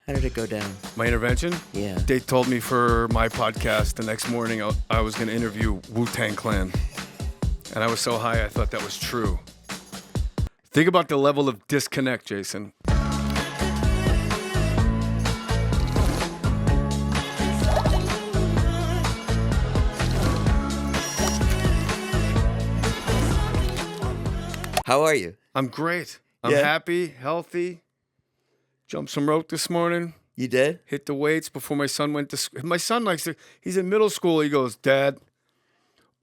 How did it go down? My intervention? Yeah. They told me for my podcast the next morning I was going to interview Wu-Tang Clan. And I was so high I thought that was true. Think about the level of disconnect, Jason. How are you? I'm great. I'm happy, healthy. Jumped some rope this morning. You did? Hit the weights before my son went to school. My son likes to, he's in middle school. He goes, Dad,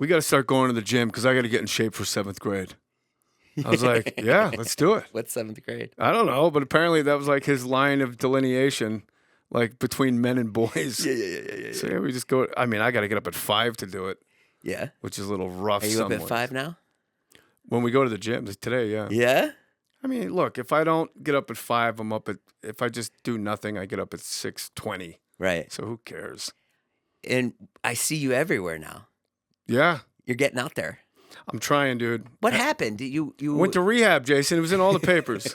we got to start going to the gym because I got to get in shape for 7th grade. I was like, yeah, let's do it. What's 7th grade? I don't know, but apparently that was like his line of delineation, like between men and boys. Yeah. So yeah, we just go, I mean, I got to get up at 5 to do it. Yeah. Which is a little rough. Are you up at 5 now? When we go to the gym today, yeah. Yeah? I mean, look, if I don't get up at 5, I'm up at, if I just do nothing, I get up at 6:20. Right. So who cares? And I see you everywhere now. Yeah. You're getting out there. I'm trying, dude. What happened? You went to rehab, Jason. It was in all the papers.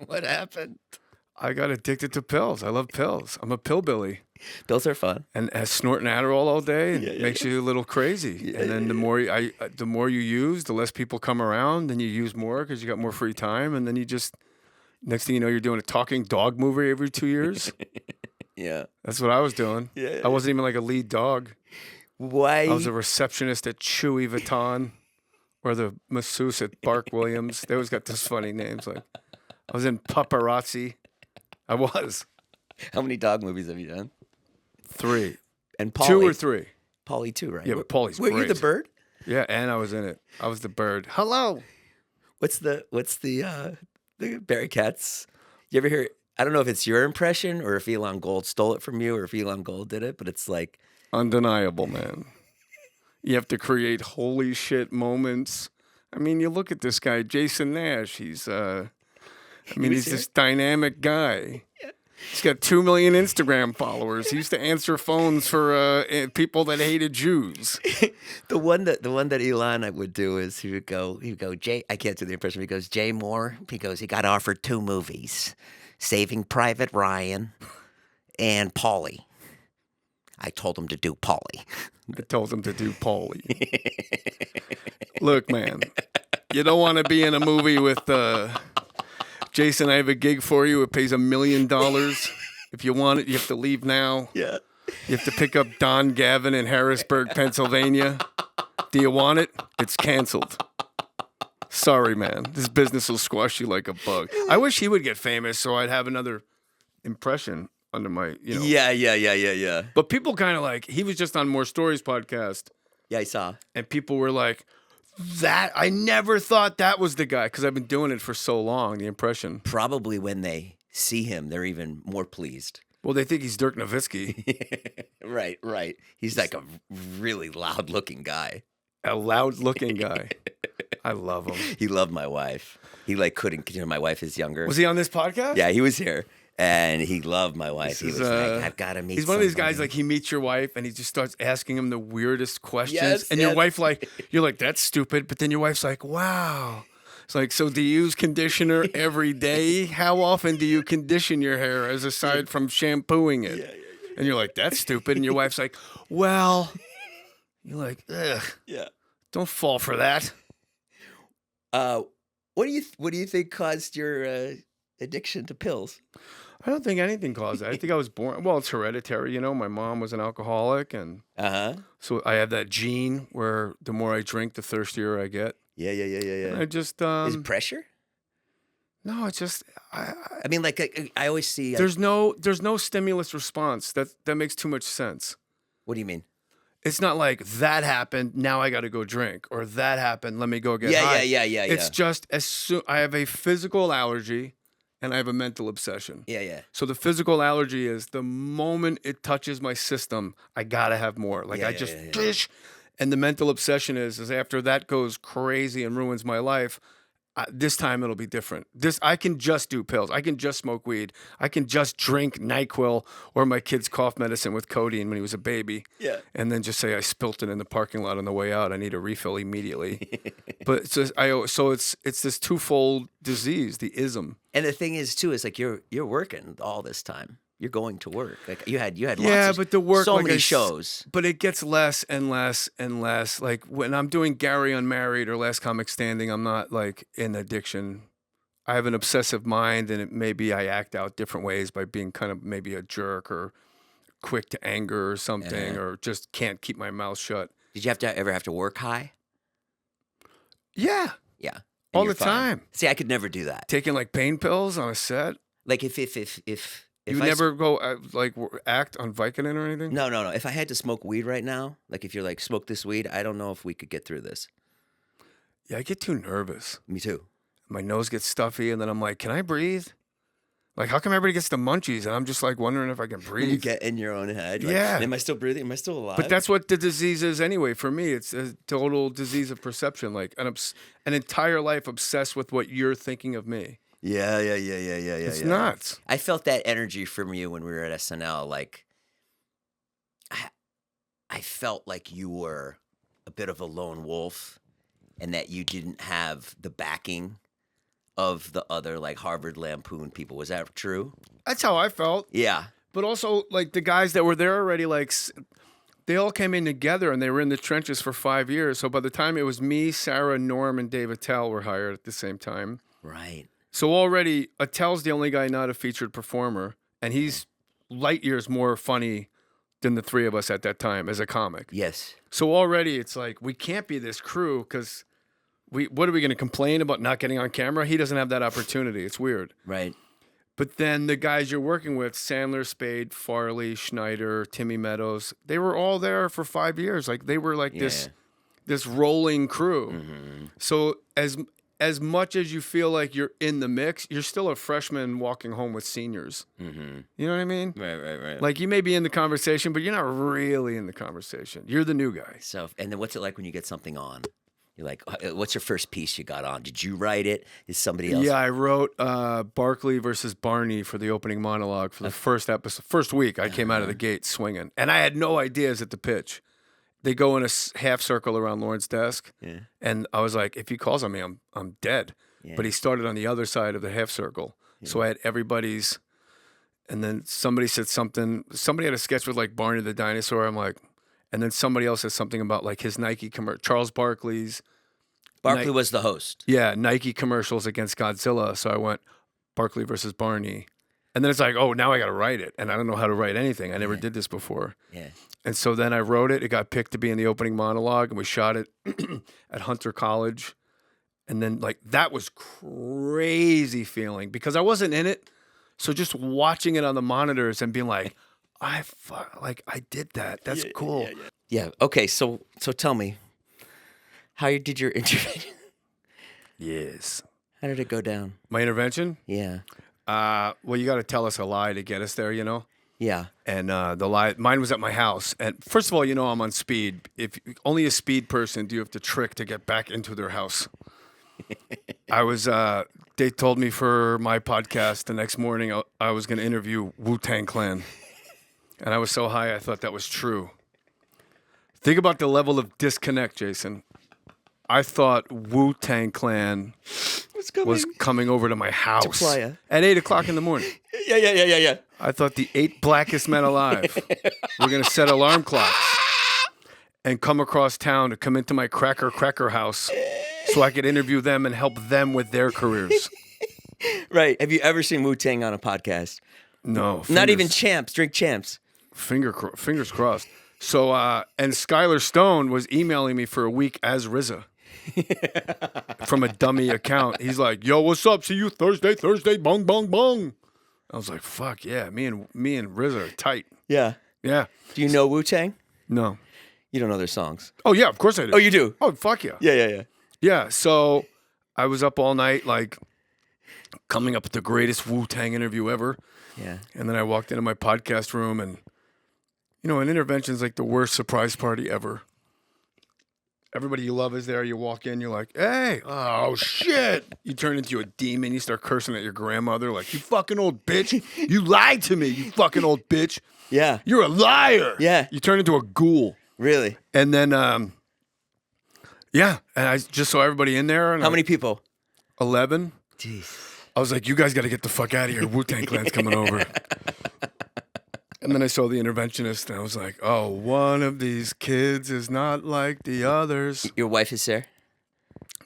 What happened? I got addicted to pills. I love pills. I'm a pillbilly. Pills are fun. And snorting Adderall all day makes you a little crazy. And then the more you use, the less people come around. Then you use more because you got more free time. And then you just, next thing you know, you're doing a talking dog movie every 2 years. Yeah. That's what I was doing. Yeah. I wasn't even like a lead dog. Why? I was a receptionist at Chewy Vuitton or the masseuse at Bark Williams. They always got those funny names. Like I was in Paparazzi. I was. How many dog movies have you done? 3. And Pauly. 2 or 3. Pauly too, right? Yeah, but Pauly's Were great. you the bird? Yeah, and I was in it. I was the bird. Hello. What's the Barry Katz? You ever hear? I don't know if it's your impression or if Elon Gold stole it from you or if Elon Gold did it, but it's like undeniable, man. You have to create holy shit moments. I mean, you look at this guy, Jason Nash. He's he's this dynamic guy. Yeah. He's got 2 million Instagram followers. He used to answer phones for people that hated Jews. The one that Elon would do is he would go, Jay, I can't do the impression. He goes, Jay Mohr. He goes, he got offered 2 movies, Saving Private Ryan and Pauly. I told him to do Pauly. Look, man, you don't want to be in a movie with Jason. I have a gig for you. It pays $1 million. If you want it, you have to leave now. Yeah. You have to pick up Don Gavin in Harrisburg, Pennsylvania. Do you want it? It's canceled. Sorry, man. This business will squash you like a bug. I wish he would get famous so I'd have another impression under my, Yeah. But people kind of like, he was just on More Stories podcast. Yeah, I saw. And people were like, I never thought that was the guy because I've been doing it for so long, the impression. Probably when they see him, they're even more pleased. Well, they think he's Dirk Nowitzki. Right. He's like a really loud-looking guy. A loud-looking guy. I love him. He loved my wife. He couldn't, my wife is younger. Was he on this podcast? Yeah, he was here. And he loved my wife. He was like, I've got to meet He's one of these guys, like, he meets your wife, and he just starts asking him the weirdest questions. Yes, and your wife, you're like, that's stupid. But then your wife's like, wow. It's like, so do you use conditioner every day? How often do you condition your hair aside from shampooing it? Yeah. And you're like, that's stupid. And your wife's like, well, you're like, ugh. Yeah. Don't fall for that. What do you think caused your addiction to pills? I don't think anything caused that. I think I was born. Well, it's hereditary. My mom was an alcoholic, and so I have that gene where the more I drink, the thirstier I get. Yeah. And I just is it pressure? No, it's just I mean, like I always see. There's no stimulus response. That makes too much sense. What do you mean? It's not like that happened, now I got to go drink, or that happened, let me go get high. Yeah. It's just as soon I have a physical allergy. And I have a mental obsession. Yeah. So the physical allergy is the moment it touches my system, I gotta have more. Like And the mental obsession is after that goes crazy and ruins my life, This time it'll be different. I can just do pills. I can just smoke weed. I can just drink NyQuil or my kid's cough medicine with codeine when he was a baby. Yeah. And then just say I spilt it in the parking lot on the way out. I need a refill immediately. But so it's this twofold disease, the ism. And the thing is too, is like you're working all this time. You're going to work. Like you had lots of, but the work, so like many shows. But it gets less and less and less. Like when I'm doing Gary Unmarried or Last Comic Standing, I'm not like in addiction. I have an obsessive mind, and maybe I act out different ways by being kind of maybe a jerk or quick to anger or something, or just can't keep my mouth shut. Did you ever have to work high? Yeah. Yeah. And All you're the fine. time. See, I could never do that. Taking like pain pills on a set. Like if You never go act on Vicodin or anything? No. If I had to smoke weed right now, like if you're like, smoke this weed, I don't know if we could get through this. Yeah, I get too nervous. Me too. My nose gets stuffy, and then I'm like, can I breathe? Like, how come everybody gets the munchies? And I'm just like wondering if I can breathe. You get in your own head. Like, Yeah. Am I still breathing? Am I still alive? But that's what the disease is anyway. For me, it's a total disease of perception. Like an entire life obsessed with what you're thinking of me. Yeah. It's nuts. I felt that energy from you when we were at SNL. Like, I felt like you were a bit of a lone wolf, and that you didn't have the backing of the other like Harvard Lampoon people. Was that true? That's how I felt. Yeah. But also, like the guys that were there already, like they all came in together, and they were in the trenches for 5 years. So by the time it was me, Sarah, Norm, and Dave Attell were hired at the same time. Right. So already, Attell's the only guy not a featured performer, and he's light years more funny than the three of us at that time as a comic. Yes. So already, it's like, we can't be this crew, because what are we going to complain about not getting on camera? He doesn't have that opportunity. It's weird. Right. But then the guys you're working with, Sandler, Spade, Farley, Schneider, Timmy Meadows, they were all there for 5 years. Like, they were like this rolling crew. Mm-hmm. So as much as you feel like you're in the mix, you're still a freshman walking home with seniors. Mm-hmm. You know what I mean? Right. Like, you may be in the conversation, but you're not really in the conversation. You're the new guy. So, and then what's it like when you get something on? You're like, what's your first piece you got on? Did you write it? Is somebody else? Yeah, I wrote Barkley versus Barney for the opening monologue for the first episode. First week, I came out of the gate swinging. And I had no ideas at the pitch. They go in a half circle around Lauren's desk. Yeah. And I was like, if he calls on me, I'm dead. Yeah. But he started on the other side of the half circle. Yeah. So I had everybody's. And then somebody said something. Somebody had a sketch with like Barney the dinosaur. I'm like, and then somebody else said something about like his Nike commercial. Charles Barkley's. Barkley was the host. Yeah, Nike commercials against Godzilla. So I went Barkley versus Barney. And then it's like, oh, now I got to write it. And I don't know how to write anything. I never did this before. Yeah. And so then I wrote it. It got picked to be in the opening monologue, and we shot it at Hunter College. And then like that was crazy feeling because I wasn't in it. So just watching it on the monitors and being like, I did that. That's cool. Yeah. Okay. So tell me, how did your intervention? Yes. How did it go down? My intervention? Yeah. Well, you got to tell us a lie to get us there, you know? Yeah. And the lie, mine was at my house. And first of all, you know, I'm on speed. If only a speed person do you have to trick to get back into their house. They told me for my podcast the next morning I was going to interview Wu-Tang Clan. And I was so high, I thought that was true. Think about the level of disconnect, Jason. I thought Wu-Tang Clan was coming over to my house at 8 o'clock in the morning. Yeah. I thought the 8 blackest men alive were going to set alarm clocks and come across town to come into my cracker house so I could interview them and help them with their careers. Right. Have you ever seen Wu-Tang on a podcast? No. Not even Champs. Drink Champs. Fingers crossed. So, and Skylar Stone was emailing me for a week as RZA from a dummy account. He's like, yo, what's up? See you Thursday, bong, bong, bong. I was like, fuck yeah, me and RZA are tight. Yeah. Yeah. Do you know Wu-Tang? No. You don't know their songs? Oh, yeah, of course I do. Oh, you do? Oh, fuck yeah. Yeah. Yeah, so I was up all night, like, coming up with the greatest Wu-Tang interview ever. Yeah. And then I walked into my podcast room and, you know, an intervention's like the worst surprise party ever. Everybody you love is there. You walk in, you're like, hey, oh shit. You turn into a demon. You start cursing at your grandmother like, you fucking old bitch. You lied to me, you fucking old bitch. Yeah. You're a liar. Yeah. You turn into a ghoul. Really? And then, yeah. And I just saw everybody in there. And How many people? 11. Jeez. I was like, you guys got to get the fuck out of here. Wu-Tang Clan's coming over. And then I saw the interventionist, and I was like, oh, one of these kids is not like the others. Your wife is there?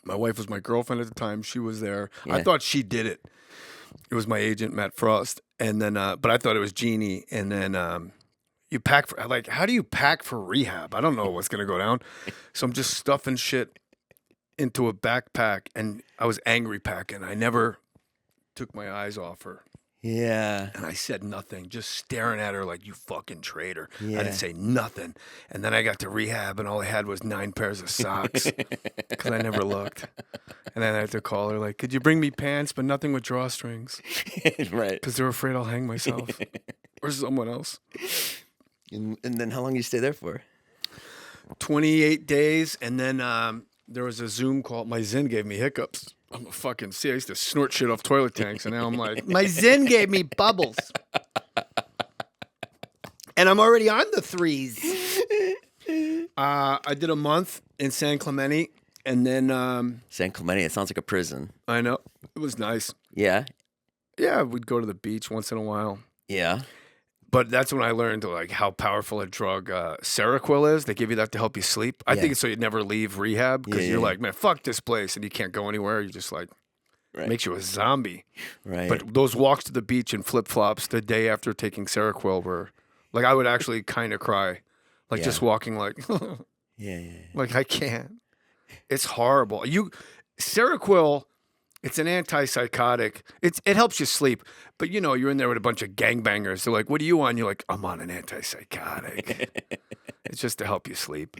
My wife was my girlfriend at the time. She was there. Yeah. I thought she did it. It was my agent, Matt Frost. And then, but I thought it was Jeannie. And then you pack for, like, how do you pack for rehab? I don't know what's going to go down. So I'm just stuffing shit into a backpack, and I was angry packing. I never took my eyes off her. Yeah. And I said nothing, just staring at her like, you fucking traitor. Yeah. I didn't say nothing. And then I got to rehab, and all I had was 9 pairs of socks because I never looked. And then I had to call her, like, could you bring me pants, but nothing with drawstrings? Right. Because they're afraid I'll hang myself or someone else. And then how long you stay there for? 28 days. And then there was a Zoom call. My Zen gave me hiccups. I'm a fucking I used to snort shit off toilet tanks, and now I'm like, my Zen gave me bubbles. And I'm already on the 3s. I did a month in San Clemente, and then... San Clemente, it sounds like a prison. I know. It was nice. Yeah? Yeah, we'd go to the beach once in a while. Yeah. But that's when I learned like how powerful a drug Seroquel is. They give you that to help you sleep. I think it's so you'd never leave rehab because you're like, man, fuck this place, and you can't go anywhere. You just like makes you a zombie. Right. But those walks to the beach in flip flops the day after taking Seroquel were like I would actually kind of cry, like just walking like, like I can't. It's horrible. Seroquel. It's an antipsychotic. It helps you sleep. But, you know, you're in there with a bunch of gangbangers. They're like, what are you on? You're like, I'm on an antipsychotic. It's just to help you sleep.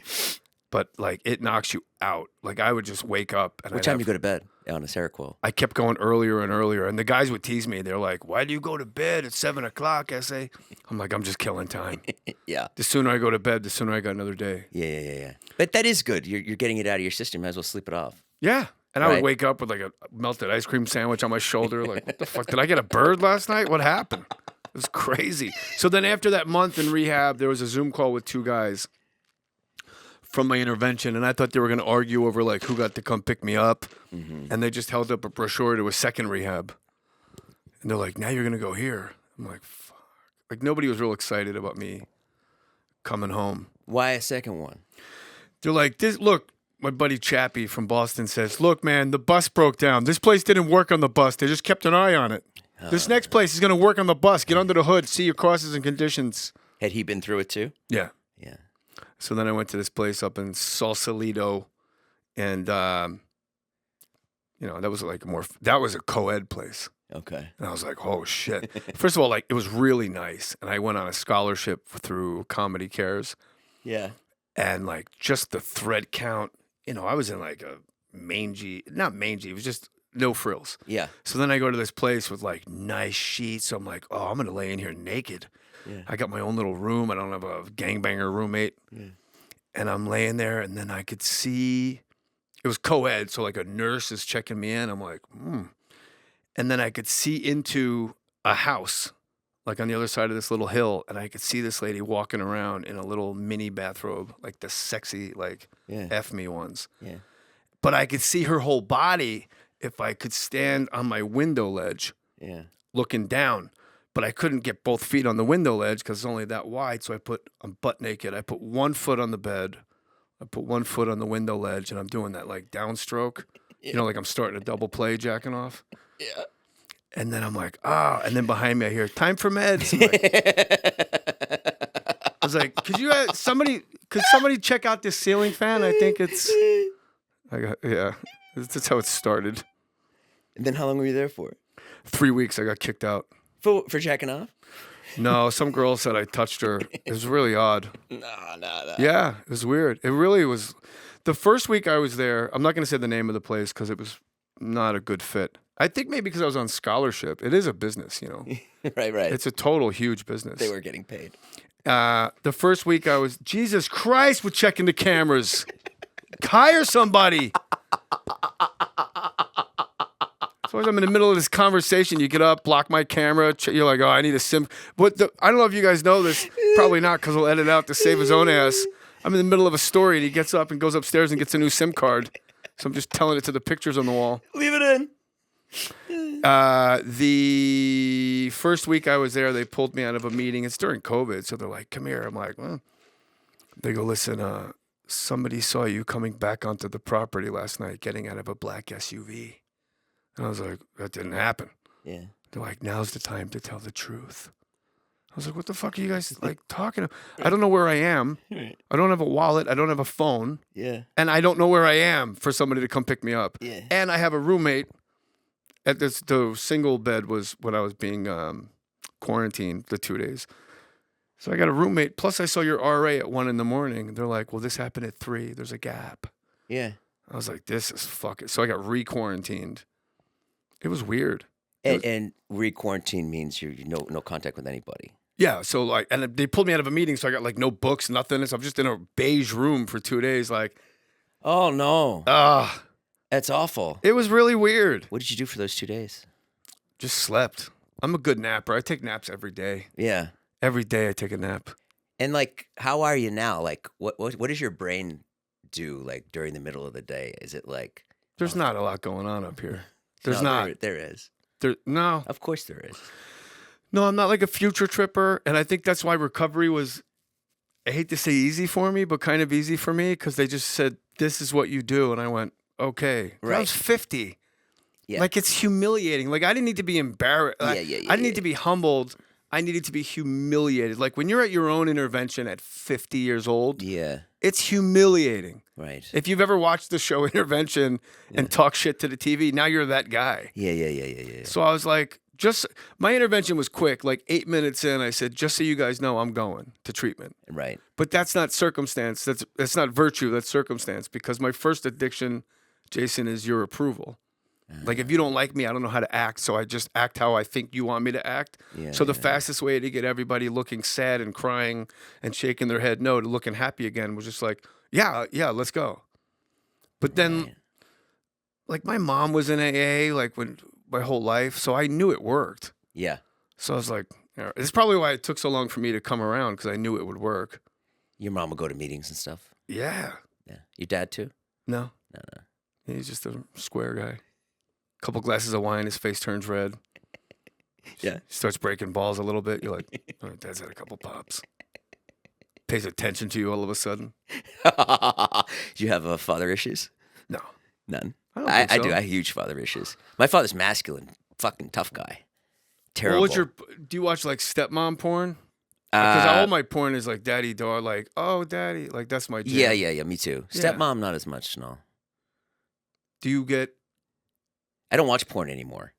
But, like, it knocks you out. Like, I would just wake up. And what time you go to bed on a Seroquel? I kept going earlier and earlier. And the guys would tease me. They're like, why do you go to bed at 7 o'clock, S.A.? I'm like, I'm just killing time. Yeah. The sooner I go to bed, the sooner I got another day. Yeah. But that is good. You're getting it out of your system. Might as well sleep it off. Yeah. And I would wake up with like a melted ice cream sandwich on my shoulder. Like, what the fuck? Did I get a bird last night? What happened? It was crazy. So then after that month in rehab, there was a Zoom call with 2 guys from my intervention. And I thought they were going to argue over like who got to come pick me up. Mm-hmm. And they just held up a brochure to a second rehab. And they're like, now you're going to go here. I'm like, fuck. Like nobody was real excited about me coming home. Why a second one? They're like, look. My buddy Chappie from Boston says, look, man, the bus broke down. This place didn't work on the bus. They just kept an eye on it. This next place is going to work on the bus. Get under the hood, see your causes and conditions. Had he been through it too? Yeah. Yeah. So then I went to this place up in Sausalito, and, you know, that was a co-ed place. Okay. And I was like, oh, shit. First of all, like, it was really nice. And I went on a scholarship through Comedy Cares. Yeah. And, like, just the thread count. You know, I was in like a not mangy, it was just no frills. Yeah. So then I go to this place with like nice sheets. So I'm like, oh, I'm going to lay in here naked. Yeah. I got my own little room. I don't have a gangbanger roommate. Yeah. And I'm laying there, and then I could see, it was co-ed. So like a nurse is checking me in. I'm like, And then I could see into a house, like on the other side of this little hill, and I could see this lady walking around in a little mini bathrobe, like the sexy, like F me ones. Yeah. But I could see her whole body if I could stand on my window ledge, looking down. But I couldn't get both feet on the window ledge because it's only that wide. So I'm butt naked. I put 1 foot on the bed. I put 1 foot on the window ledge, and I'm doing that like downstroke. You know, like I'm starting a double play, jacking off. Yeah. And then I'm like, and then behind me I hear, time for meds. I was like, could somebody check out this ceiling fan? I think that's how it started. And then how long were you there for? 3 weeks, I got kicked out. For jacking off? No, some girl said I touched her. It was really odd. No. Yeah, it was weird. It really was. The first week I was there, I'm not going to say the name of the place because it was not a good fit. I think maybe because I was on scholarship. It is a business, you know. Right. It's a total huge business. They were getting paid. The first week I was, Jesus Christ, we're checking the cameras. hire somebody. So as I'm in the middle of this conversation, you get up, block my camera. You're like, oh, I need a SIM. I don't know if you guys know this. Probably not, because he'll edit out to save his own ass. I'm in the middle of a story, and he gets up and goes upstairs and gets a new SIM card. So I'm just telling it to the pictures on the wall. Leave it in. The first week I was there, they pulled me out of a meeting. It's during COVID, so they're like, come here. I'm like, well. They go, listen, somebody saw you coming back onto the property last night getting out of a black SUV. And I was like, that didn't happen. Yeah. They're like, now's the time to tell the truth. I was like, what the fuck are you guys like talking about? I don't know where I am. I don't have a wallet. I don't have a phone. Yeah. And I don't know where I am for somebody to come pick me up. Yeah. And I have a roommate. The single bed was when I was being quarantined the 2 days. So I got a roommate. Plus I saw your RA at 1 a.m. They're like, well, this happened at 3. There's a gap. Yeah. I was like, this is fucking. So I got re-quarantined. It was weird. And re-quarantine means you no contact with anybody. Yeah, so like, and they pulled me out of a meeting, so I got like no books, nothing. So I'm just in a beige room for 2 days, like. Oh no. That's awful. It was really weird. What did you do for those 2 days? Just slept. I'm a good napper. I take naps every day. Yeah. Every day I take a nap. And like, how are you now? Like, what does your brain do like during the middle of the day? Is it like? There's not a lot going on up here. There's no, not. There is. No. Of course there is. No, I'm not like a future tripper, and I think that's why recovery was, I hate to say easy for me, but kind of easy for me, because they just said, this is what you do, and I went, okay. Right. I was 50. Yeah. Like, it's humiliating. Like, I didn't need to be embarrassed. Yeah, I didn't need to be humbled. I needed to be humiliated. Like, when you're at your own intervention at 50 years old, Yeah. it's humiliating. Right. If you've ever watched the show Intervention and talk shit to the TV, now you're that guy. Yeah. So I was like, my intervention was quick. Like 8 minutes in, I said, just so you guys know, I'm going to treatment. Right. But that's not circumstance. That's not virtue. That's circumstance. Because my first addiction, Jason, is your approval. Like, if you don't like me, I don't know how to act. So I just act how I think you want me to act. Yeah, so the fastest way to get everybody looking sad and crying and shaking their head no to looking happy again was just like, yeah, let's go. But then, like, my mom was in AA like my whole life, so I knew it worked. Yeah. So I was like, it's probably why it took so long for me to come around, because I knew it would work. Your mom would go to meetings and stuff? Yeah. Yeah. Your dad too? No. He's just a square guy. Couple glasses of wine, his face turns red. Yeah. He starts breaking balls a little bit. You're like, oh, Dad's had a couple pops. Pays attention to you all of a sudden. Do you have father issues? No. None. I I do. I have huge father issues. My father's masculine, fucking tough guy. Terrible. Do you watch like stepmom porn? Because all my porn is like daddy dog, like, oh, daddy. Like, that's my jam. Yeah. Me too. Yeah. Stepmom, not as much, no. Do you get... I don't watch porn anymore.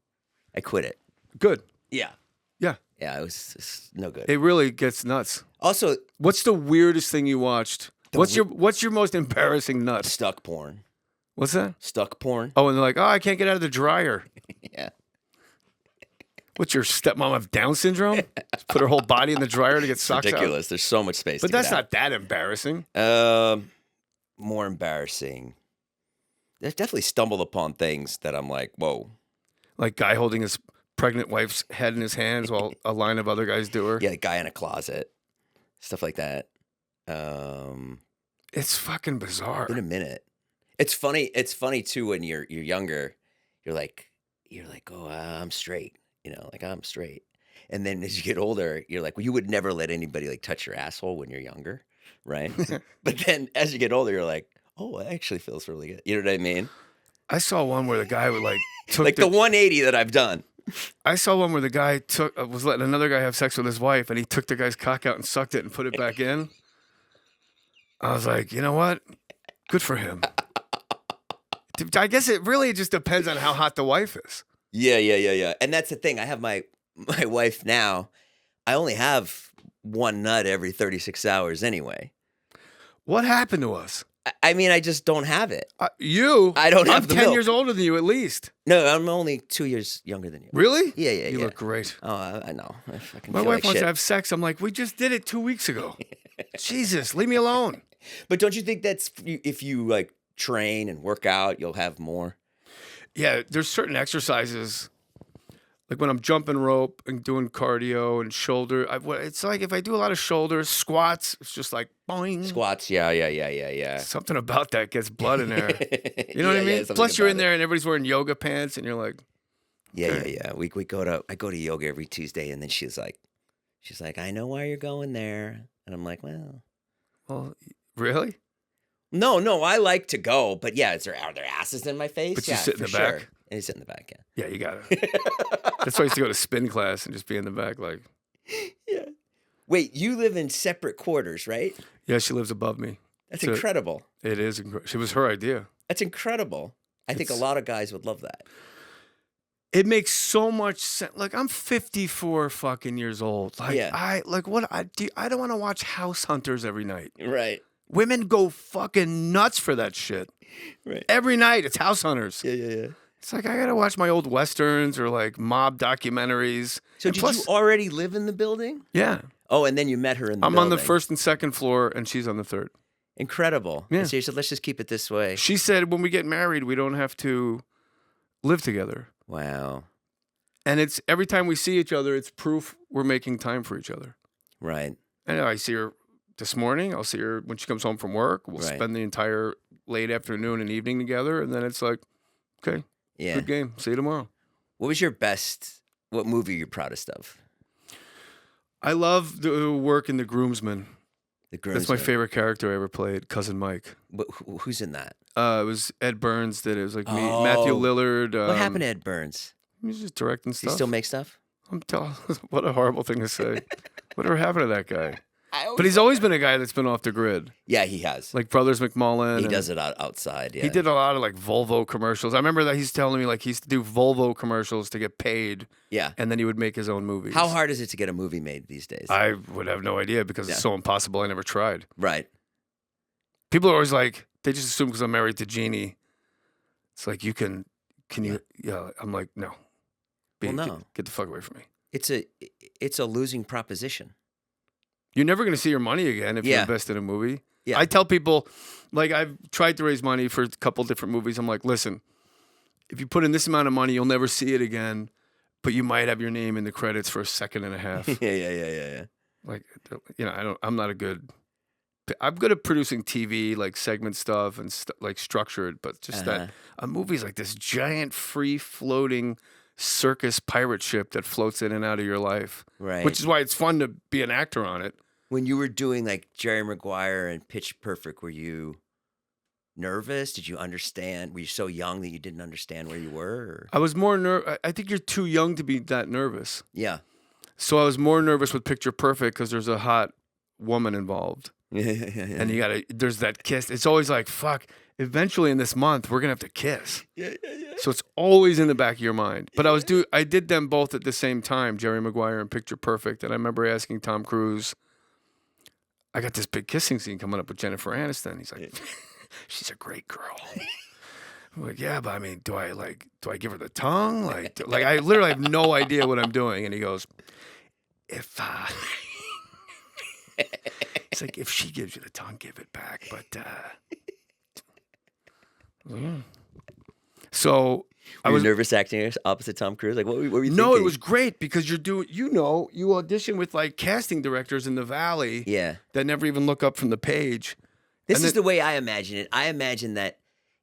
I quit it. Good. Yeah. Yeah. Yeah, it was just no good. It really gets nuts. Also, what's the weirdest thing you watched? What's your most embarrassing nut? Stuck porn. What's that? Stuck porn. Oh, and they're like, oh, I can't get out of the dryer. Yeah. What's your stepmom have Down syndrome? Just put her whole body in the dryer to get socks Ridiculous. There's so much space. But that's not that embarrassing. More embarrassing. I've definitely stumbled upon things that I'm like, whoa. Like guy holding his pregnant wife's head in his hands while a line of other guys do her. Yeah, the guy in a closet. Stuff like that. It's fucking bizarre. In a minute. It's funny too when you're younger. You're like, oh, I'm straight. You know, like I'm straight. And then as you get older, you're like, well, you would never let anybody like touch your asshole when you're younger, right? But then as you get older, you're like, oh, it actually feels really good. You know what I mean? I saw one where the guy would like took like the 180 that I've done. I saw one where the guy was letting another guy have sex with his wife, and he took the guy's cock out and sucked it and put it back in. I was like, you know what? Good for him. I guess it really just depends on how hot the wife is. Yeah. And that's the thing. I have my wife now. I only have one nut every 36 hours anyway. What happened to us? I mean, I just don't have it. I don't have I'm the 10 milk. years older than you at least. No, I'm only 2 years younger than you. Really? Yeah. You look great. Oh, I know. I fucking My feel wife like wants shit. to have sex. I'm like, we just did it 2 weeks ago. Jesus, leave me alone. But don't you think that's if you like train and work out, you'll have more. Yeah, there's certain exercises, like when I'm jumping rope and doing cardio and shoulder. It's like if I do a lot of shoulders, squats, it's just like boing. Squats, yeah. Something about that gets blood in there. You know what I mean? Plus, you're in there and everybody's wearing yoga pants, and you're like, yeah. I go to yoga every Tuesday, and then she's like, I know why you're going there, and I'm like, well, really? No, I like to go, but yeah, are there asses in my face? But you sit in the back. And you sit in the back, yeah. Yeah, you got it. That's why I used to go to spin class and just be in the back, like. Yeah. Wait, you live in separate quarters, right? Yeah, she lives above me. That's incredible. It is. It was her idea. That's incredible. I think a lot of guys would love that. It makes so much sense. Like, I'm 54 fucking years old. Like, I don't want to watch House Hunters every night. Right. Women go fucking nuts for that shit. Right. Every night, it's House Hunters. Yeah. It's like, I got to watch my old Westerns or, like, mob documentaries. So did you already live in the building? Yeah. Oh, and then you met her in the building. I'm on the first and second floor, and she's on the third. Incredible. Yeah. So you said, let's just keep it this way. She said, when we get married, we don't have to live together. Wow. And it's every time we see each other, it's proof we're making time for each other. Right. And I see her this morning. I'll see her when she comes home from work. We'll spend the entire late afternoon and evening together. And then it's like, okay, good game. See you tomorrow. What movie are you proudest of? I love the work in The Groomsman. The Groomsman. That's my favorite character I ever played, Cousin Mike. Who's in that? It was Ed Burns that it was like me, Matthew Lillard. What happened to Ed Burns? He's just directing stuff. He still make stuff? What a horrible thing to say. Whatever happened to that guy? But he's always been a guy that's been off the grid. Yeah, he has. Like Brothers McMullen. He does it outside, yeah. He did a lot of like Volvo commercials. I remember that he's telling me like he used to do Volvo commercials to get paid. Yeah. And then he would make his own movies. How hard is it to get a movie made these days? I would have no idea because it's so impossible. I never tried. Right. People are always like, they just assume because I'm married to Jeannie. It's like, can you, yeah. I'm like, no. No. Get the fuck away from me. It's a losing proposition. You're never going to see your money again if you invest in a movie. Yeah. I tell people, like, I've tried to raise money for a couple different movies. I'm like, listen, if you put in this amount of money, you'll never see it again, but you might have your name in the credits for a second and a half. Yeah. Like, you know, I'm good at producing TV, like segment stuff and like structured, but just that a movie's like this giant free floating circus pirate ship that floats in and out of your life. Right. Which is why it's fun to be an actor on it. When you were doing like Jerry Maguire and Pitch Perfect, were you nervous? Did you understand? Were you so young that you didn't understand where you were? Or? I was more nervous. I think you're too young to be that nervous. Yeah. So I was more nervous with Picture Perfect because there's a hot woman involved. And there's that kiss. It's always like, fuck, eventually in this month, we're going to have to kiss. Yeah. So it's always in the back of your mind. But I did them both at the same time, Jerry Maguire and Picture Perfect. And I remember asking Tom Cruise, I got this big kissing scene coming up with Jennifer Aniston. He's like, she's a great girl. I'm like, yeah, but I mean, do I give her the tongue? Like I literally have no idea what I'm doing. And he goes, it's like, if she gives you the tongue, give it back. But, So I was nervous acting opposite Tom Cruise. Like, what were you thinking? No, it was great because you're doing, you audition with like casting directors in the Valley. Yeah. That never even look up from the page. This is the way I imagine it. I imagine that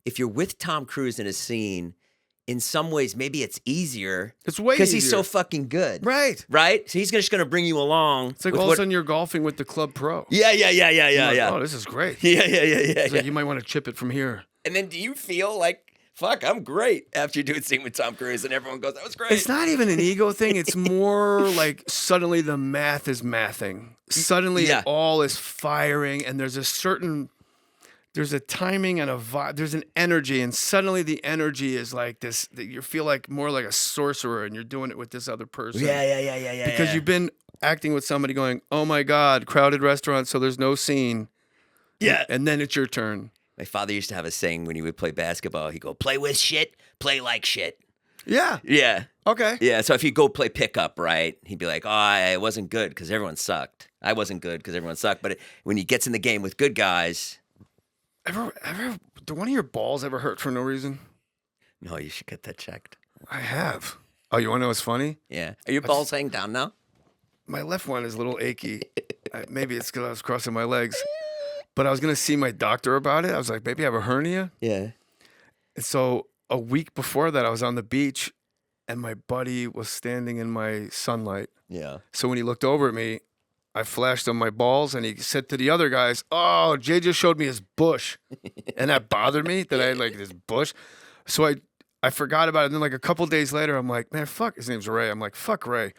if you're with Tom Cruise in a scene, in some ways, maybe it's easier. It's way easier. Because he's so fucking good. Right. Right? So he's just going to bring you along. It's like all of a sudden you're golfing with the club pro. Yeah. Like, oh, this is great. Yeah. It's like, you might want to chip it from here. And then do you feel like, fuck, I'm great after you do a scene with Tom Cruise and everyone goes, that was great. It's not even an ego thing. It's more like suddenly the math is mathing. Suddenly it all is firing and there's a timing and a vibe. There's an energy and suddenly the energy is like this. You feel like more like a sorcerer and you're doing it with this other person. Yeah. Because you've been acting with somebody going, oh my God, crowded restaurant, so there's no scene. Yeah. And then it's your turn. My father used to have a saying when he would play basketball. He'd go, play with shit, play like shit. Yeah. Yeah. Okay. Yeah, so if you go play pickup, right, he'd be like, oh, I wasn't good because everyone sucked. I wasn't good because everyone sucked. But when he gets in the game with good guys, do one of your balls ever hurt for no reason? No, you should get that checked. I have. Oh, you want to know what's funny? Yeah. Are your balls hanging down now? My left one is a little achy. Maybe it's because I was crossing my legs. But I was going to see my doctor about it. I was like, maybe I have a hernia. Yeah. And so a week before that, I was on the beach and my buddy was standing in my sunlight. Yeah. So when he looked over at me, I flashed on my balls and he said to the other guys, oh, Jay just showed me his bush. And that bothered me that I had like this bush. So I forgot about it. And then like a couple days later, I'm like, man, fuck. His name's Ray. I'm like, fuck Ray.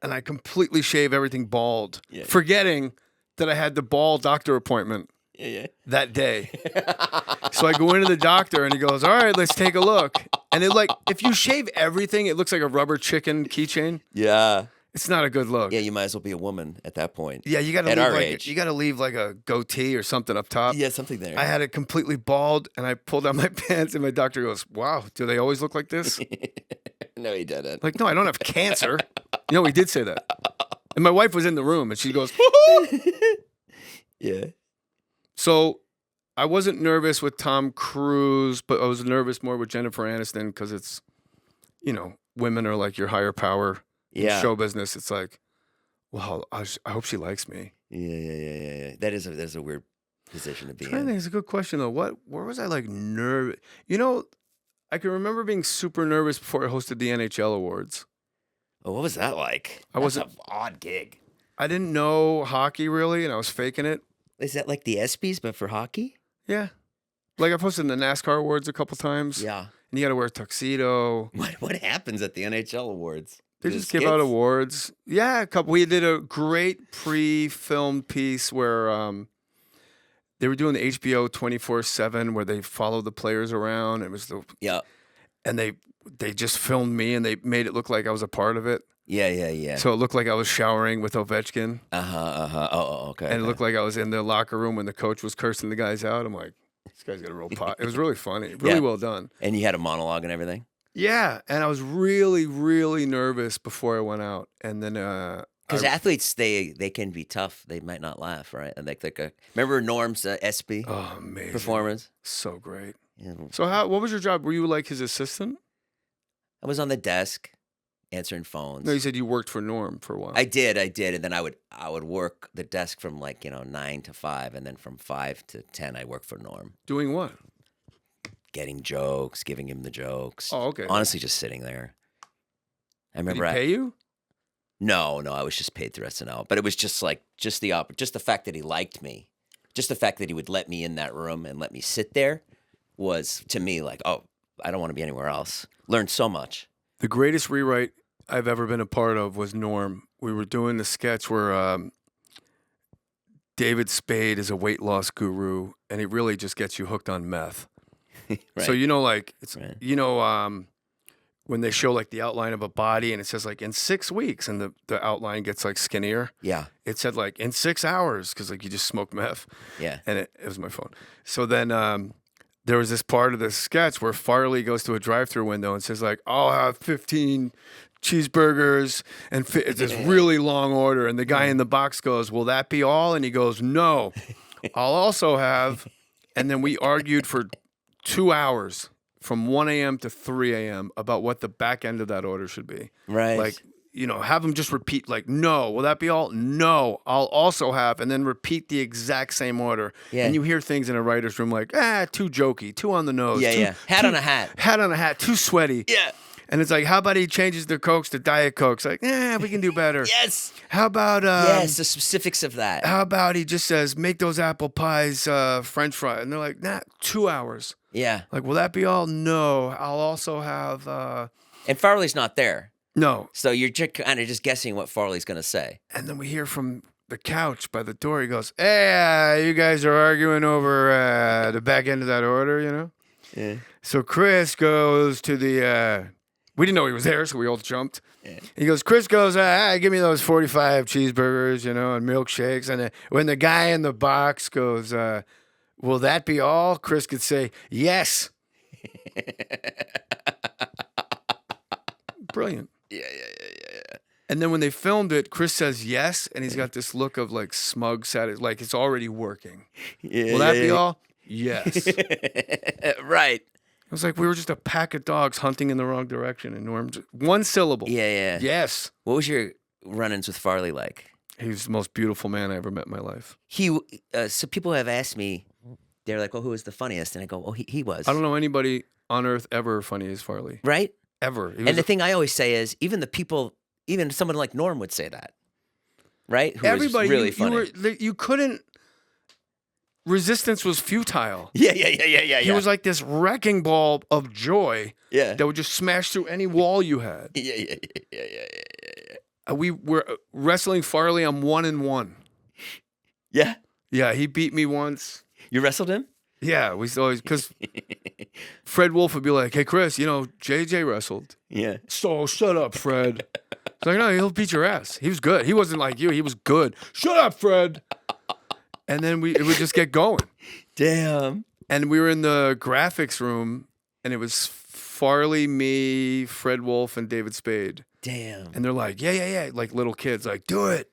And I completely shave everything bald, forgetting that I had the ball doctor appointment that day. So I go into the doctor and he goes, all right, let's take a look. And it like, if you shave everything, it looks like a rubber chicken keychain. Yeah. It's not a good look. Yeah, you might as well be a woman at that point. Yeah, you got to at leave our like age. you got to leave like a goatee or something up top. Yeah, something there. I had it completely bald, and I pulled down my pants, and my doctor goes, "Wow, do they always look like this?" No, he didn't. Like, no, I don't have cancer. You know, he did say that. And my wife was in the room, and she goes, Yeah. So I wasn't nervous with Tom Cruise, but I was nervous more with Jennifer Aniston because it's, you know, women are like your higher power in show business. It's like, well, I hope she likes me. Yeah. That is a weird position to be I think in. it's a good question though. Where was I like nervous? You know, I can remember being super nervous before I hosted the NHL awards. Oh, what was that like? That's an odd gig. I didn't know hockey really, and I was faking it. Is that like the ESPYs, but for hockey? Yeah. Like I've hosted the NASCAR awards a couple times. Yeah. And you got to wear a tuxedo. What happens at the NHL awards? They just give out awards. Yeah, a couple. We did a great pre-filmed piece where they were doing the HBO 24/7 where they follow the players around. It was and they just filmed me and they made it look like I was a part of it. Yeah. So it looked like I was showering with Ovechkin. Oh, okay. And it looked like I was in the locker room when the coach was cursing the guys out. I'm like, this guy's got a real pot. It was really funny. Really well done. And you had a monologue and everything? Yeah, and I was really, really nervous before I went out, and then because athletes they can be tough. They might not laugh, right? And remember Norm's SB amazing performance? So great. Yeah. So what was your job? Were you like his assistant? I was on the desk answering phones. No, you said you worked for Norm for a while. I did, and then I would work the desk from 9 to 5, and then from 5 to 10 I worked for Norm. Doing what? Getting jokes, giving him the jokes. Oh, okay. Honestly, just sitting there. I remember. Did he pay you? No, I was just paid through SNL. But it was just the fact that he liked me, just the fact that he would let me in that room and let me sit there, was to me like, oh, I don't want to be anywhere else. Learned so much. The greatest rewrite I've ever been a part of was Norm. We were doing the sketch where David Spade is a weight loss guru, and he really just gets you hooked on meth. Right. So it's right. When they show like the outline of a body and it says like in 6 weeks and the outline gets like skinnier. Yeah. It said like in 6 hours because like you just smoked meth. Yeah. And it was my phone. So then there was this part of the sketch where Farley goes to a drive-through window and says like, I'll have 15 cheeseburgers and it's this really long order. And the guy in the box goes, will that be all? And he goes, no, I'll also have. And then we argued for 2 hours from 1 a.m. to 3 a.m. about what the back end of that order should be. Right. Like, have them just repeat, like, no, will that be all? No, I'll also have, and then repeat the exact same order. Yeah. And you hear things in a writer's room like, too jokey, too on the nose. Yeah. Hat on a hat. Hat on a hat, too sweaty. Yeah. And it's like, how about he changes the Cokes to Diet Cokes? Like, we can do better. Yes. How about... yes, the specifics of that. How about he just says, make those apple pies French fries? And they're like, 2 hours. Yeah. Like, will that be all? No. I'll also have... And Farley's not there. No. So you're kind of just guessing what Farley's going to say. And then we hear from the couch by the door. He goes, hey, you guys are arguing over the back end of that order, Yeah. So Chris goes to the... we didn't know he was there, so we all jumped. Yeah. Chris goes, give me those 45 cheeseburgers, and milkshakes. And when the guy in the box goes, will that be all? Chris could say, yes. Brilliant. Yeah. And then when they filmed it, Chris says yes, and he's got this look of like smug, like it's already working. Yeah. Will that be all? Yes. Right. It was like we were just a pack of dogs hunting in the wrong direction. And Norm, one syllable. Yeah. Yes. What was your run-ins with Farley like? He was the most beautiful man I ever met in my life. So people have asked me, they're like, "Well, who was the funniest?" And I go, "Well, he was." I don't know anybody on earth ever funny as Farley. Right? Ever. And the thing I always say is, even someone like Norm would say that, right? Who everybody, was really funny. You couldn't. Resistance was futile. Yeah. He was like this wrecking ball of joy Yeah. that would just smash through any wall you had. Yeah. We were wrestling Farley. I'm 1-1. Yeah. Yeah, he beat me once. You wrestled him? Yeah, we always because Fred Wolf would be like, "Hey, Chris, JJ wrestled." Yeah. So shut up, Fred. It's like, no, he'll beat your ass. He was good. He wasn't like you. He was good. Shut up, Fred. And then it would just get going. Damn. And we were in the graphics room, and it was Farley, me, Fred Wolf, and David Spade. Damn. And they're like, yeah, like little kids, like, do it.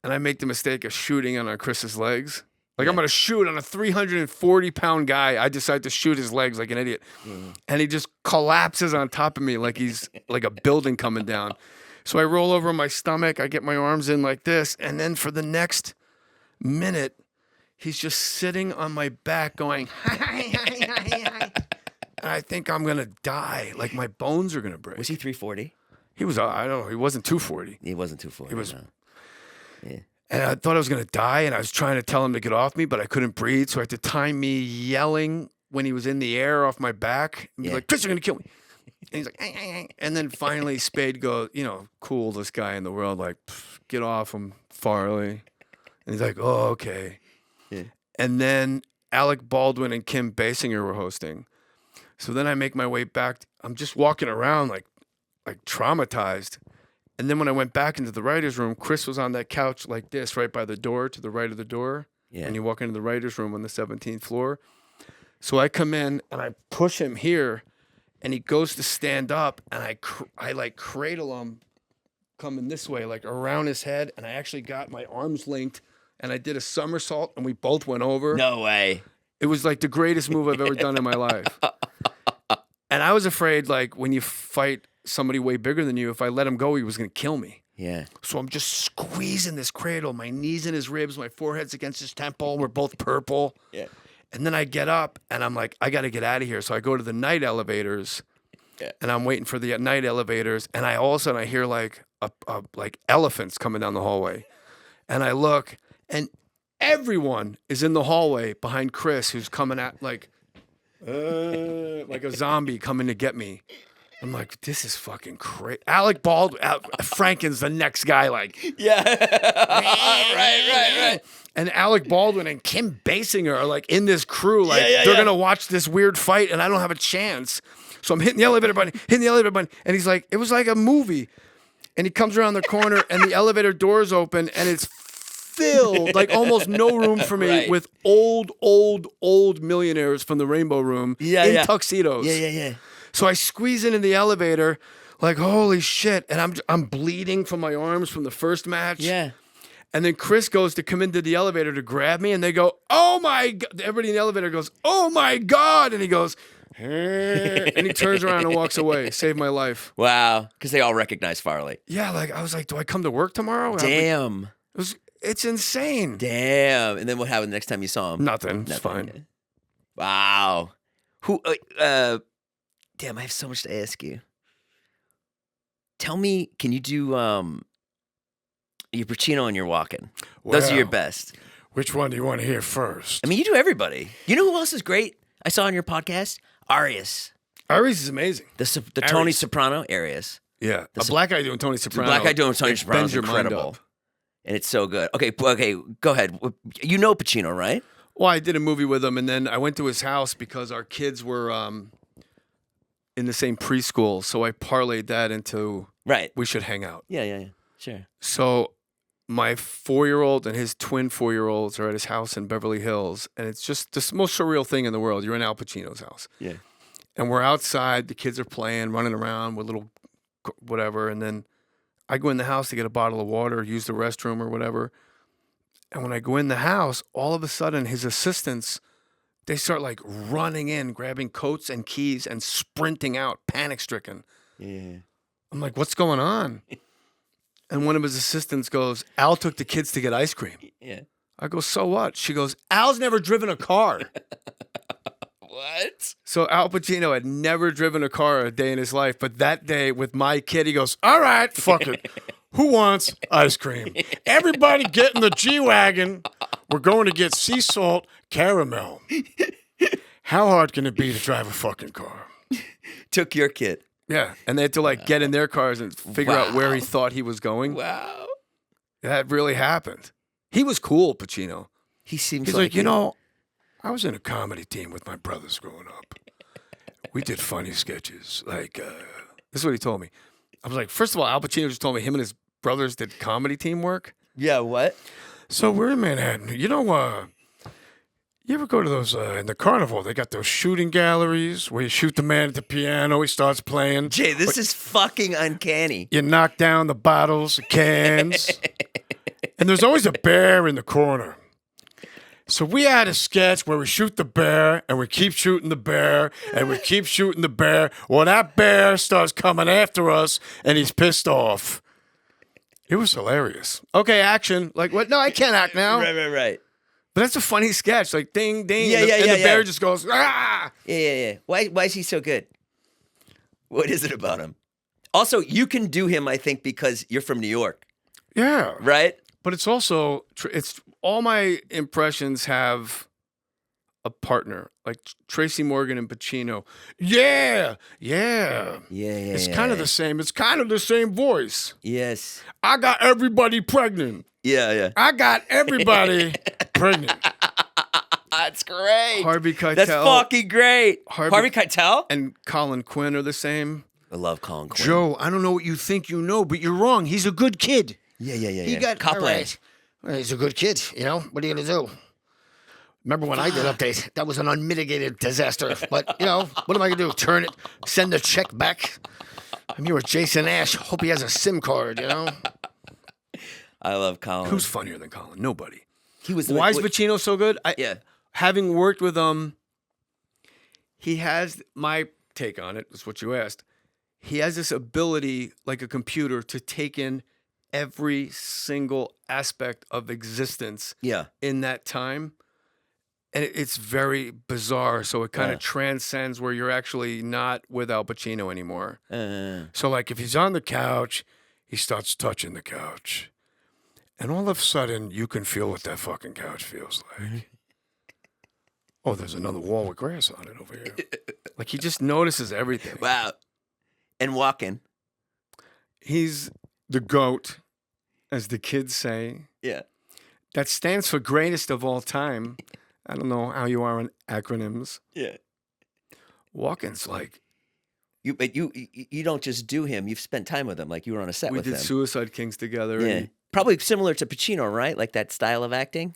And I make the mistake of shooting on Chris's legs. Like, I'm going to shoot on a 340-pound guy. I decide to shoot his legs like an idiot. And he just collapses on top of me like he's like a building coming down. So I roll over on my stomach. I get my arms in like this. And then for the next minute, he's just sitting on my back going, and I think I'm going to die. Like, my bones are going to break. Was he 340? He was, I don't know, he wasn't 240. He wasn't 240. He was, no. Yeah. And I thought I was going to die, and I was trying to tell him to get off me, but I couldn't breathe. So I had to time me yelling when he was in the air off my back. And be like, Chris, you're going to kill me. And he's like, ay, ay, ay. And then finally Spade goes, coolest guy in the world, like, get off him, Farley. And he's like, oh, okay. Yeah. And then Alec Baldwin and Kim Basinger were hosting. So then I make my way back. I'm just walking around like traumatized. And then when I went back into the writer's room, Chris was on that couch like this, right by the door, to the right of the door. Yeah. And you walk into the writer's room on the 17th floor. So I come in and I push him here, and he goes to stand up, and I like cradle him coming this way, like around his head. And I actually got my arms linked, and I did a somersault, and we both went over. No way. It was like the greatest move I've ever done in my life. And I was afraid, like, when you fight somebody way bigger than you, if I let him go, he was going to kill me. Yeah. So I'm just squeezing this cradle, my knees in his ribs, my forehead's against his temple. We're both purple. Yeah. And then I get up, and I'm like, I got to get out of here. So I go to the night elevators, and I'm waiting for the night elevators, and all of a sudden I hear like like elephants coming down the hallway. And I look, and everyone is in the hallway behind Chris, who's coming at like a zombie coming to get me. I'm like, this is fucking crazy. Alec Baldwin, Franken's the next guy, like. Yeah. right. And Alec Baldwin and Kim Basinger are like in this crew, like they're going to watch this weird fight, and I don't have a chance. So I'm hitting the elevator button, and he's like, it was like a movie. And he comes around the corner, and the elevator doors open, and it's filled, like almost no room for me, with old millionaires from the Rainbow Room in tuxedos. Yeah. So I squeeze into the elevator, like, holy shit. And I'm bleeding from my arms from the first match. Yeah. And then Chris goes to come into the elevator to grab me, and they go, oh my God. Everybody in the elevator goes, oh my God. And he goes, and he turns around and walks away. Saved my life. Wow. Because they all recognize Farley. Yeah, like, I was like, do I come to work tomorrow? Damn. It's insane. Damn. And then what happened the next time you saw him? Nothing. It's fine. Okay. Wow. Who, damn, I have so much to ask you. Tell me, can you do your Pacino and your Walken? Those are your best. Which one do you want to hear first? I mean, you do everybody. You know who else is great? I saw on your podcast? Arias. Arias is amazing. The Tony Soprano, Arias. Yeah. A black guy doing Tony Soprano. The black guy doing Tony Soprano is incredible. And it's so good. Okay, go ahead. You know Pacino, right? Well, I did a movie with him, and then I went to his house because our kids were in the same preschool, so I parlayed that into we should hang out. Yeah, sure. So my 4-year-old and his twin 4-year-olds are at his house in Beverly Hills, and it's just the most surreal thing in the world. You're in Al Pacino's house. Yeah. And we're outside, the kids are playing, running around with little whatever, and then I go in the house to get a bottle of water, use the restroom or whatever. And when I go in the house, all of a sudden his assistants They start like running in, grabbing coats and keys and sprinting out, panic stricken. Yeah. I'm like, what's going on? And one of his assistants goes, Al took the kids to get ice cream. Yeah. I go, so what? She goes, Al's never driven a car. What? So Al Pacino had never driven a car a day in his life, but that day with my kid, he goes, all right, fuck it. Who wants ice cream? Everybody get in the G-Wagon. We're going to get sea salt caramel. How hard can it be to drive a fucking car? Took your kid. Yeah, and they had to like get in their cars and figure out where he thought he was going. Wow. That really happened. He was cool, Pacino. He's like, you know, I was in a comedy team with my brothers growing up. We did funny sketches. Like, this is what he told me. I was like, first of all, Al Pacino just told me him and his brothers did comedy team work. Yeah, what? So we're in Manhattan. You know, you ever go to those, in the carnival, they got those shooting galleries where you shoot the man at the piano, he starts playing. Jay, this is fucking uncanny. You knock down the bottles, the cans. And there's always a bear in the corner. So we had a sketch where we shoot the bear, and we keep shooting the bear, and we keep shooting the bear. Well, that bear starts coming after us, and he's pissed off. It was hilarious. Okay, action. Like, what? No, I can't act now. Right. But that's a funny sketch. Like, ding, ding. Yeah, and the bear just goes, ah! Yeah. Why is he so good? What is it about him? Also, you can do him, I think, because you're from New York. Yeah. Right? But it's also, it's all my impressions have a partner, like Tracy Morgan and Pacino. Yeah. It's kind of the same. It's kind of the same voice. Yes. I got everybody pregnant. Yeah. I got everybody pregnant. That's great. Harvey Keitel. That's fucking great. Harvey Keitel? And Colin Quinn are the same. I love Colin Quinn. Joe, I don't know what you think you know, but you're wrong. He's a good kid. Yeah. He got Copland. all right. Well, he's a good kid, you know. What are you gonna do? Remember when I did Update? That was an unmitigated disaster. But you know, what am I gonna do? Turn it, send the check back. I'm here with Jason Ash. Hope he has a SIM card. You know. I love Colin. Who's funnier than Colin? Nobody. He was. Why is Pacino so good? Having worked with him, he has my take on it. Is what you asked. He has this ability, like a computer, to take in every single aspect of existence in that time. And it's very bizarre. So it kind of transcends where you're actually not with Al Pacino anymore. So like if he's on the couch, he starts touching the couch. And all of a sudden, you can feel what that fucking couch feels like. Oh, there's another wall with grass on it over here. Like he just notices everything. Wow. And Walken. He's the GOAT, as the kids say. Yeah. That stands for greatest of all time. I don't know how you are on acronyms. Yeah. Walken's like... But you don't just do him. You've spent time with him. Like you were on a set with him. We did Suicide Kings together. Yeah. And Probably similar to Pacino, right? Like that style of acting?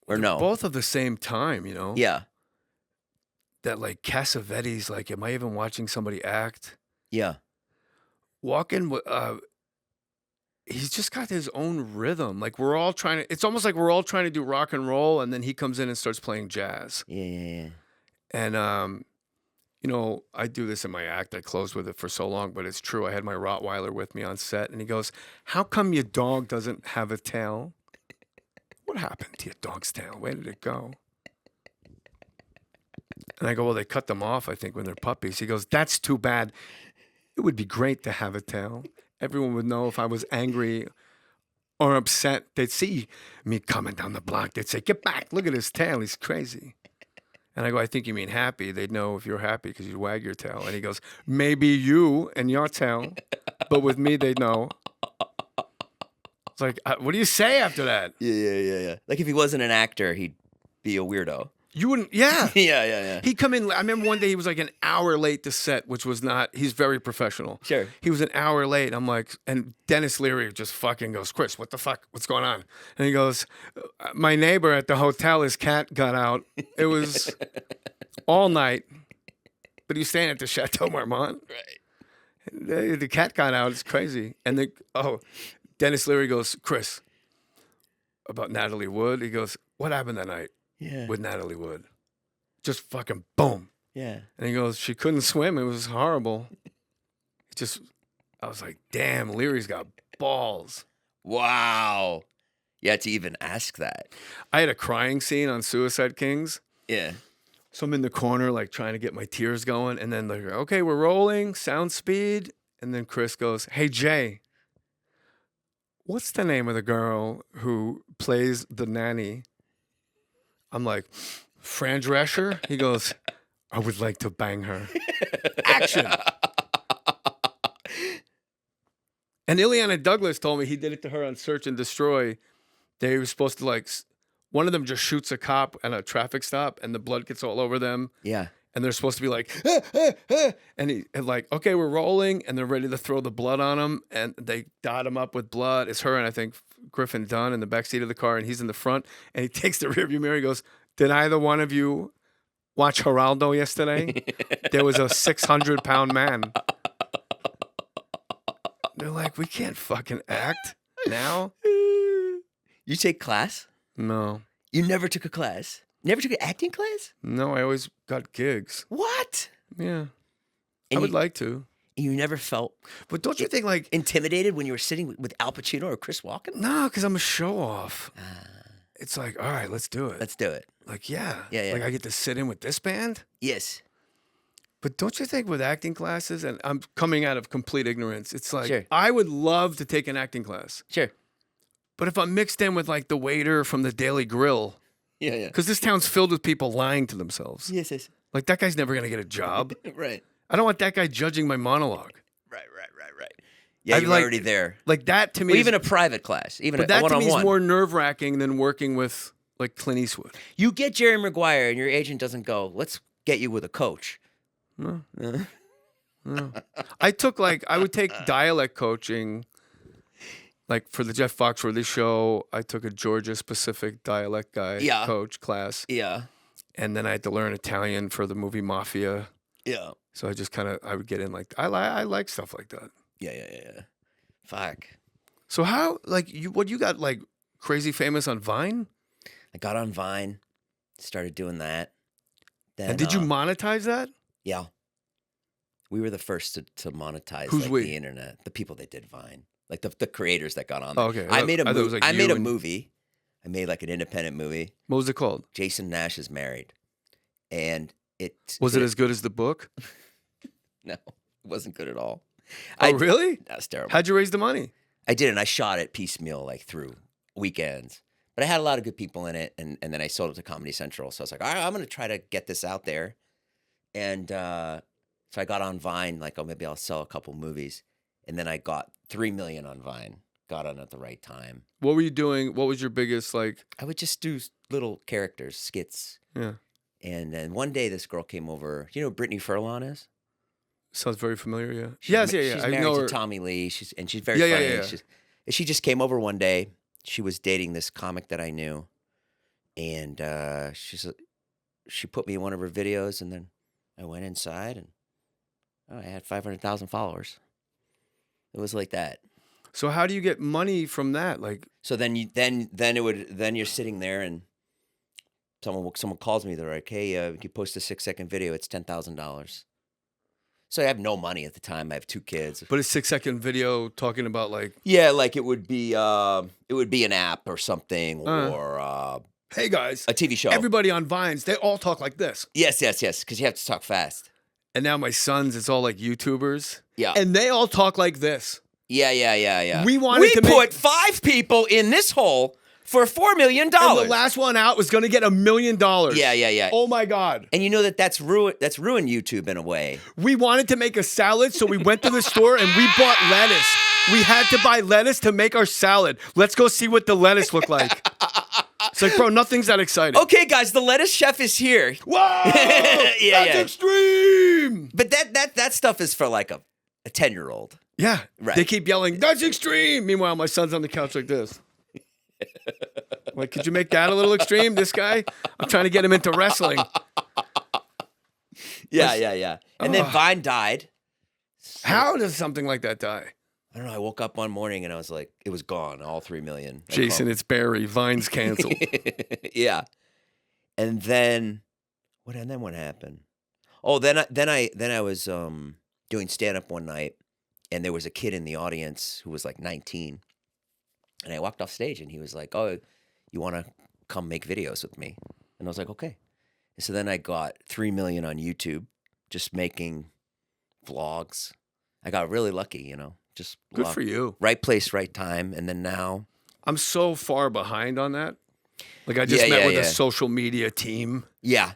Or no? both of the same time, you know? Yeah. That like Cassavetes, like, am I even watching somebody act? Yeah. Walken, he's just got his own rhythm. Like we're all trying to, it's almost like we're all trying to do rock and roll, and then he comes in and starts playing jazz. Yeah. And, you know, I do this in my act. I closed with it for so long, but it's true. I had my Rottweiler with me on set, and he goes, how come your dog doesn't have a tail? What happened to your dog's tail? Where did it go? And I go, well, they cut them off, I think, when they're puppies. He goes, that's too bad. It would be great to have a tail. Everyone would know if I was angry or upset. They'd see me coming down the block. They'd say, get back. Look at his tail. He's crazy. And I go, I think you mean happy. They'd know if you're happy because you'd wag your tail. And he goes, maybe you and your tail. But with me, they'd know. It's like, what do you say after that? Yeah. Like if he wasn't an actor, he'd be a weirdo. You wouldn't, yeah. Yeah. He'd come in, I remember one day he was like an hour late to set, which was not, he's very professional. Sure. He was an hour late. I'm like, and Dennis Leary just fucking goes, Chris, what the fuck? What's going on? And he goes, my neighbor at the hotel, his cat got out. It was all night, but he was staying at the Chateau Marmont. Right. The cat got out. It's crazy. And Dennis Leary goes, Chris, about Natalie Wood. He goes, what happened that night? Yeah. With Natalie Wood. Just fucking boom. Yeah. And he goes, she couldn't swim. It was horrible. I was like, damn, Leary's got balls. Wow. You had to even ask that. I had a crying scene on Suicide Kings. Yeah. So I'm in the corner, like trying to get my tears going. And then they're like, okay, we're rolling, sound speed. And then Chris goes, hey, Jay, what's the name of the girl who plays the nanny? I'm like, Fran Drescher? He goes, I would like to bang her. Action. And Ileana Douglas told me he did it to her on Search and Destroy. They were supposed to like, one of them just shoots a cop at a traffic stop and the blood gets all over them. Yeah. And they're supposed to be like, and he and like, okay, we're rolling, and they're ready to throw the blood on him, and they dot him up with blood. It's her and I think Griffin Dunn in the backseat of the car, and he's in the front, and he takes the rearview mirror. He goes, "Did either one of you watch Geraldo yesterday? There was a 600-pound man." They're like, we can't fucking act now. You take class? No, You never took a class? Never took an acting class? no, I always got gigs. What? Yeah, And I would you- like to, You never felt but don't you think like? intimidated when you were sitting with Al Pacino or Chris Walken? No, because I'm a show off. It's like, all right, let's do it. Let's do it. Like, yeah. Yeah. Like, I get to sit in with this band. Yes. But don't you think with acting classes, and I'm coming out of complete ignorance, it's like, Sure. I would love to take an acting class. Sure. But if I'm mixed in with like the waiter from the Daily Grill, Yeah. because this town's filled with people lying to themselves. Yes. Like, that guy's never going to get a job. Right. I don't want that guy judging my monologue. Right. Yeah, I'd you're like- already there. Like, that to me, Well, is, even a private class, even but a that to one-on-one. me is more nerve-wracking than working with like Clint Eastwood. You get Jerry Maguire and your agent doesn't go, let's get you with a coach. No. No. I would take dialect coaching. Like for the Jeff Foxworthy show, I took a Georgia-specific dialect guy coach class. Yeah. And then I had to learn Italian for the movie Mafia. Yeah. So I just I would get in like, I like stuff like that. Yeah. Fuck. So how, like, you got like crazy famous on Vine? I got on Vine, started doing that. Then, And did you monetize that? Yeah. We were the first to monetize Who's like, we? the internet. The people that did Vine. Like the creators that got on there. Oh, okay. I made a I thought it was movie. like I you made a and- movie. I made like an independent movie. What was it called? Jason Nash is married. And Was it as good as the book? No, it wasn't good at all. Oh, really? That was terrible. How'd you raise the money? I did, and I shot it piecemeal, like through weekends. But I had a lot of good people in it, and then I sold it to Comedy Central. So I was like, all right, I'm going to try to get this out there. And so I got on Vine, like, oh, maybe I'll sell a couple movies. And then I got 3 million on Vine. Got on at the right time. What were you doing? What was your biggest, like? I would just do little characters, skits. Yeah. And then one day this girl came over. You know who Brittany Furlan is? Sounds very familiar, yeah. She's She's She's I married know to her. Tommy Lee. She's very Yeah, funny. yeah, yeah. She just came over one day. She was dating this comic that I knew, and she put me in one of her videos, and then I went inside, and I had 500,000 followers. It was like that. So how do you get money from that? Like, So then you're sitting there, and someone calls me. They're like, "Hey, you post a 6-second video. It's $10,000." So I have no money at the time. I have 2 kids. but a 6-second video talking about like, Yeah, like it would be an app or something, or hey guys, a TV show. everybody on Vines, they all talk like this. Yes, because you have to talk fast. And now my sons, it's all like YouTubers. Yeah. And they all talk like this. Yeah. We wanted to put 5 people in this hole for $4 million. And the last one out was going to get $1 million. Yeah. Oh my God. And you know that's ruined YouTube in a way. We wanted to make a salad, so we went to the store and we bought lettuce. We had to buy lettuce to make our salad. Let's go see what the lettuce looked like. It's like, bro, nothing's that exciting. Okay, guys, the lettuce chef is here. Whoa! That's extreme. But that stuff is for like a 10-year-old. Yeah. Right. They keep yelling, that's extreme. Meanwhile, my son's on the couch like this. Like, could you make that a little extreme? This guy? I'm trying to get him into wrestling. Yeah. And then Vine died. How does something like that die? I don't know. I woke up one morning and I was like, it was gone, all 3 million. Jason, it's Barry. Vine's canceled. Yeah. And then And then what happened? Oh, then I was doing stand up one night, and there was a kid in the audience who was like 19, and I walked off stage, and he was like, "Oh, you want to come make videos with me?" And I was like, "Okay." And so then I got 3 million on YouTube, just making vlogs. I got really lucky, just Good for you. right place, right time, and then now. I'm so far behind on that. Like I just met with a social media team. Yeah.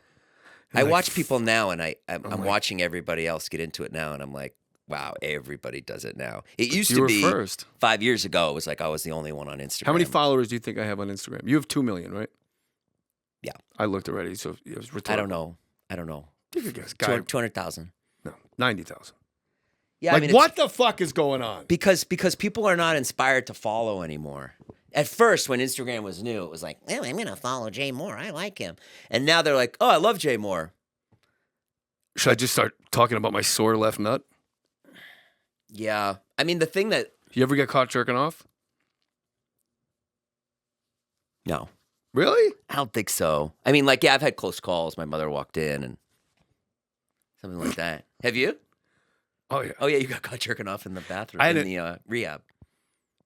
And I like, watch people now, and I'm like- watching everybody else get into it now, and I'm like, wow, everybody does it now. It used You to were be first. 5 years ago. It was like I was the only one on Instagram. How many followers do you think I have on Instagram? You have 2 million, right? Yeah. I looked already, so it was rhetorical. I don't know. Take a guess. Guy, 200,000. no, 90,000. Yeah, Like, what the fuck is going on? Because people are not inspired to follow anymore. At first, when Instagram was new, it was like, well, I'm gonna follow Jay Mohr. I like him. And now they're like, oh, I love Jay Mohr. Should I just start talking about my sore left nut? Yeah. I mean, the thing that You ever get caught jerking off? no. Really? I don't think so. I mean, like, yeah, I've had close calls. My mother walked in and something like that. Have you? Oh, yeah. Oh, yeah, you got caught jerking off in the bathroom I had in the rehab.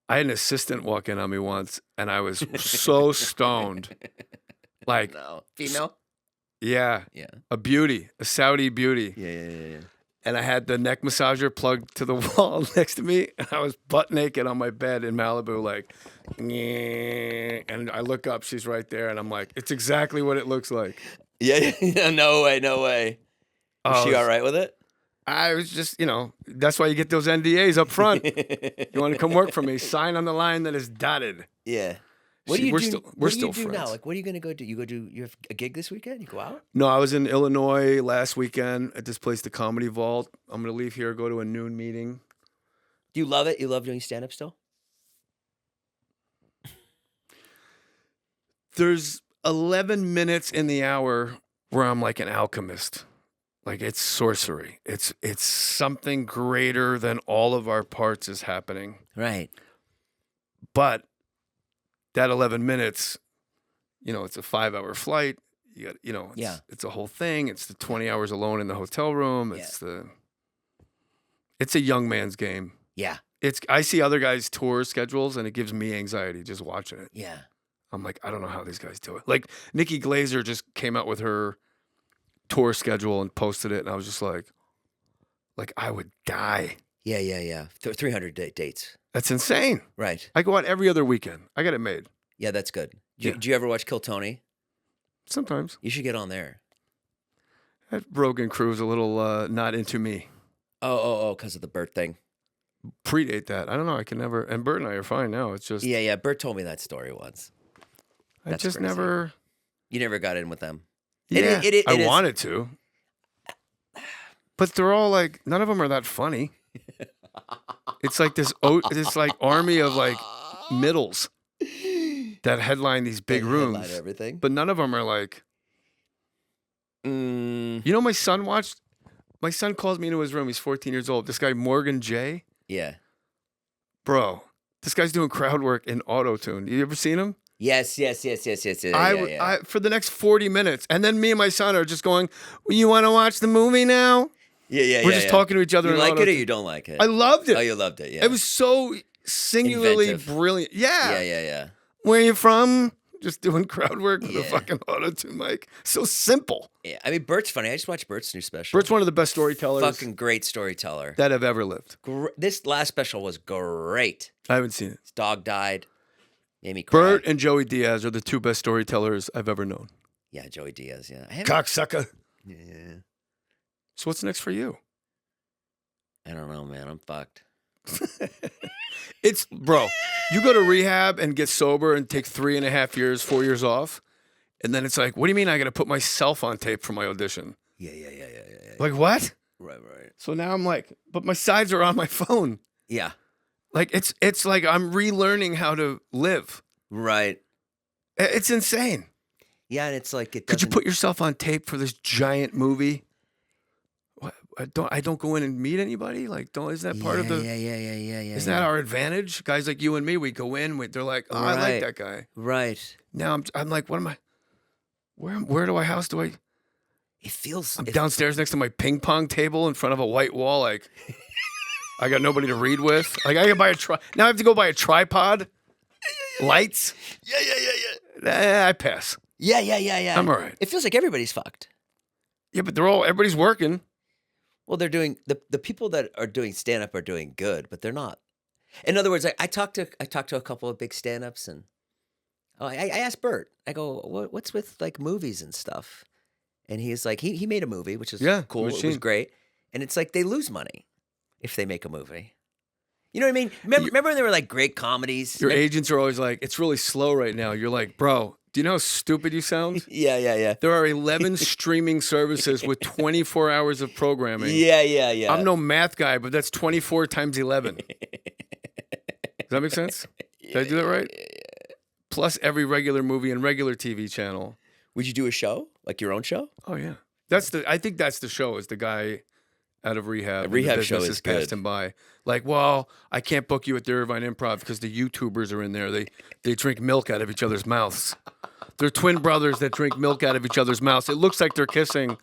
I had an assistant walk in on me once, and I was so stoned. Like, No. Female? yeah, Yeah. a beauty, a Saudi beauty. Yeah. And I had the neck massager plugged to the wall next to me, and I was butt naked on my bed in Malibu, like, "Nyeh." And I look up, she's right there, and I'm like, it's exactly what it looks like. Yeah. No way. Was she all right with it? I was just, that's why you get those NDAs up front. You want to come work for me? Sign on the line that is dotted. Yeah. What do you We're do? still- what we're do you still do now? friends. Like, what are you gonna go do? You have a gig this weekend? You go out? No, I was in Illinois last weekend at this place, the Comedy Vault. I'm going to leave here, go to a noon meeting. Do you love it? You love doing stand up still? There's 11 minutes in the hour where I'm like an alchemist. Like it's sorcery. It's something greater than all of our parts is happening. Right. But that 11 minutes, it's a 5-hour flight. You got, it's a whole thing. It's the 20 hours alone in the hotel room. It's a young man's game. Yeah. I see other guys' tour schedules and it gives me anxiety just watching it. Yeah. I'm like, I don't know how these guys do it. Like Nikki Glazer just came out with her tour schedule and posted it, and I was just like I would die. Yeah. 300 dates. That's insane. Right. I go out every other weekend. I got it made. Yeah, that's good. Yeah. Do you ever watch Kill Tony? Sometimes. You should get on there. That Rogan crew's a little not into me. Oh, because of the Bert thing. Predate that. I don't know. I can never. And Bert and I are fine now. It's just. Yeah. Bert told me that story once. I That's just crazy. never. You never got in with them. Yeah. It I is- wanted to. But they're all like, none of them are that funny. It's like this like army of like middles that headline these big They rooms. headline everything. But none of them are like. My son watched. My son calls me into his room. He's 14 years old. This guy Morgan Jay, Yeah. bro. This guy's doing crowd work in auto-tune. You ever seen him? Yes. Yeah. I for the next 40 minutes, and then me and my son are just going. Well, you want to watch the movie now? Yeah. We're just talking to each other. You in like it or auto-tune. you don't like it? I loved it. Oh, you loved it. Yeah. It was so singularly Inventive. brilliant. Yeah. Yeah. Where are you from? Just doing crowd work with a Yeah. fucking auto-tune mic. So simple. Yeah. I mean, Bert's funny. I just watched Bert's new special. Bert's one of the best storytellers fucking great storyteller. that have ever lived. This last special was great. I haven't seen it. His dog died. Made me cry. Bert and Joey Diaz are the two best storytellers I've ever known. Yeah, Joey Diaz. Yeah. I haven't- Cocksucker. Yeah. So what's next for you? I don't know, man. I'm fucked. It's, bro, you go to rehab and get sober and take 3.5 years, 4 years off. And then it's like, what do you mean I got to put myself on tape for my audition? Yeah. Like, what? Right. So now I'm like, but my sides are on my phone. Yeah. Like, it's like I'm relearning how to live. Right. It's insane. Yeah, and it's like it Could you doesn't- put yourself on tape for this giant movie? What, I don't go in and meet anybody? Like, isn't that part of the... Yeah. Isn't that our advantage? Guys like you and me, we go in, they're like, oh, I like Right. that guy. Right. Now I'm like, what am I? Where do I house? Do I? it feels. I'm downstairs next to my ping pong table in front of a white wall. Like, I got nobody to read with. Like, I can buy now I have to go buy a tripod, lights. Yeah. I pass. Yeah. I'm all right. It feels like everybody's fucked. Yeah, but everybody's working. Well, they're doing the people that are doing stand up are doing good, but they're not. In other words, I talked to a couple of big stand ups, and I asked Bert. I go, what's with like movies and stuff? And he's like, he made a movie, which is cool. It was great, and it's like they lose money if they make a movie. You know what I mean? Remember when there were like great comedies? Your agents are always like, it's really slow right now. You're like, bro, do you know how stupid you sound? Yeah. There are 11 streaming services with 24 hours of programming. Yeah. I'm no math guy, but that's 24 times 11. Does that make sense? Did I do that right? Yeah. Plus every regular movie and regular TV channel. Would you do a show? Like your own show? Oh, yeah. I think that's the show, is the guy out of Rehab. The Rehab show has is good. passed him by. Like, well, I can't book you at the Irvine Improv because the YouTubers are in there. They drink milk out of each other's mouths. They're twin brothers that drink milk out of each other's mouths. It looks like they're kissing,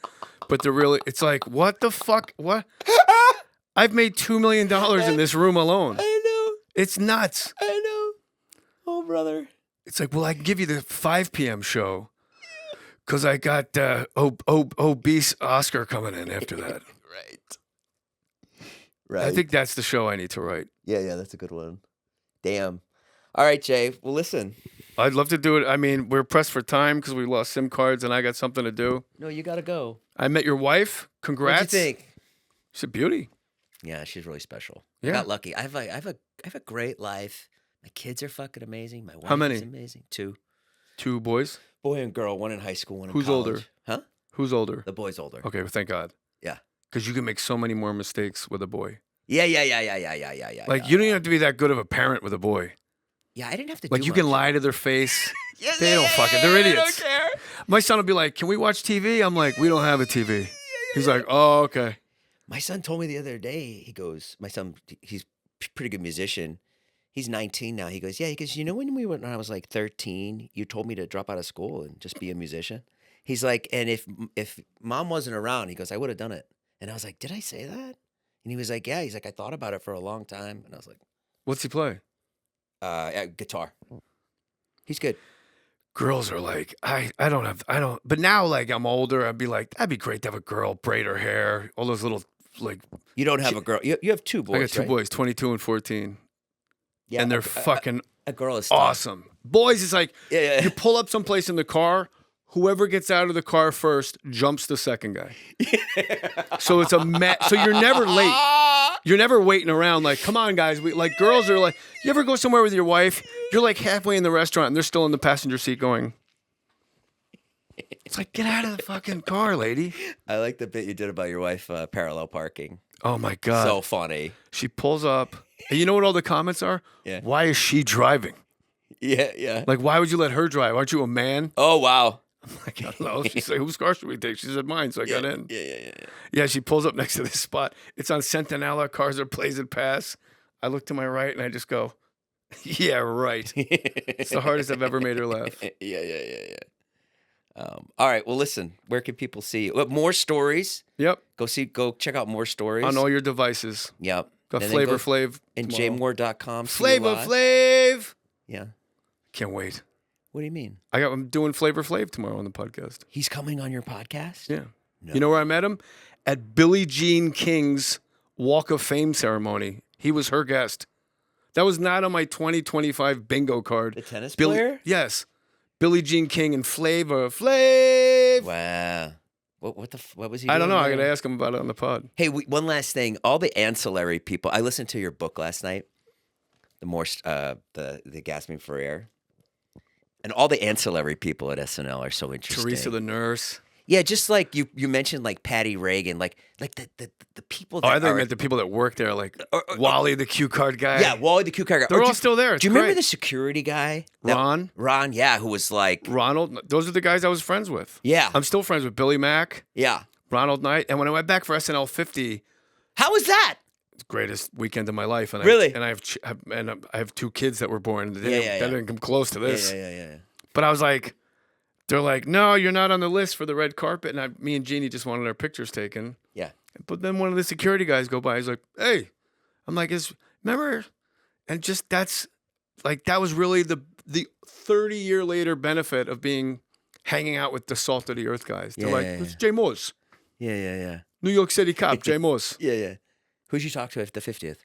but they're really, it's like, what the fuck? What? I've made $2 million in this room alone. I know. It's nuts. I know. Oh, brother. It's like, well, I can give you the 5 p.m. show because I got obese Oscar coming in after that. Right. I think that's the show I need to write. Yeah, that's a good one. Damn. All right, Jay. Well, listen. I'd love to do it. I mean, we're pressed for time because we lost SIM cards and I got something to do. No, you got to go. I met your wife. Congrats. What'd you think? She's a beauty. Yeah, she's really special. Yeah. I got lucky. I have a great life. My kids are fucking amazing. My wife How many? is amazing. 2. 2 boys? Boy and girl. One in high school, one in Who's college. older? Huh? Who's older? The boy's older. Okay, well, thank God. Yeah. Because you can make so many more mistakes with a boy. Yeah. Like, you don't even have to be that good of a parent with a boy. Yeah, I didn't have to Like, do you much. can lie to their face. They Yeah, don't fucking, they're idiots. They don't care. My son will be like, can we watch TV? I'm like, we don't have a TV. He's like, oh, okay. My son told me the other day, he goes, my son, he's a pretty good musician. He's 19 now. He goes, you know, when I was like 13, you told me to drop out of school and just be a musician. He's like, and if mom wasn't around, he goes, I would have done it. And I was like, did I say that? And he was like, yeah. He's like, I thought about it for a long time. And I was like, What's he play? guitar. He's good. Girls are like, I don't, but now, like, I'm older, I'd be like, that'd be great to have a girl braid her hair, all those little, like. You don't have a girl. You have 2 boys, I got 2 right? boys, 22 and 14. Yeah, And they're fucking a girl is awesome. Boys is like, Yeah. you pull up someplace in the car, whoever gets out of the car first jumps the second guy. So it's so you're never late. You're never waiting around like, come on, guys. Like, girls are like, you ever go somewhere with your wife? You're like halfway in the restaurant and they're still in the passenger seat going. It's like, get out of the fucking car, lady. I like the bit you did about your wife parallel parking. Oh, my God. So funny. She pulls up. And you know what all the comments are? Yeah. Why is she driving? Yeah. Like, why would you let her drive? Aren't you a man? Oh, wow. Like, I don't know. She said, whose car should we take? She said, mine. So I got in. Yeah. Yeah, she pulls up next to this spot. It's on Centinela. Cars are blazing past. I look to my right and I just go, yeah, right. It's the hardest I've ever made her laugh. Yeah. All right. Well, listen. Where can people see you? More stories. Yep. Go check out more stories On all your devices. Yep. Got And then Flavor go- Flav. And tomorrow. jmohr.com. Flavor Flav. Yeah. Can't wait. What do you mean? I'm doing Flavor Flav tomorrow on the podcast. He's coming on your podcast? Yeah. No. You know where I met him? At Billie Jean King's Walk of Fame ceremony. He was her guest. That was not on my 2025 bingo card. The tennis player? Yes. Billie Jean King and Flavor Flav. Wow. What was he doing? I don't know. I there? got to ask him about it on the pod. Hey, one last thing. All the ancillary people. I listened to your book last night. The more the gasping for air, and all the ancillary people at SNL are so interesting. Teresa the nurse. Yeah, just like you mentioned, like Patty Reagan, like the people. Oh, That I thought you are, meant the people that work there, like Wally the cue card guy. Yeah, Wally the cue card guy. They're Or all do- still there. It's Do you remember great. the security guy? Ron? Ron, yeah, who was like, Ronald. Those are the guys I was friends with. yeah, I'm still friends with Billy Mack, yeah. Ronald Knight, and when I went back for SNL 50, How was that? it's the greatest weekend of my life. And Really? I have 2 kids that were born. They Yeah. didn't come close to this. Yeah. But I was like, they're like, no, you're not on the list for the red carpet. And me and Jeannie just wanted our pictures taken. Yeah. But then one of the security guys go by. He's like, hey, I'm like, remember? And just that was really the 30-year later benefit of hanging out with the salt of the earth guys. They're like, it's Jay Mohr. Yeah. New York City cop, Jay Mohr. Yeah. Who'd you talk to at the 50th?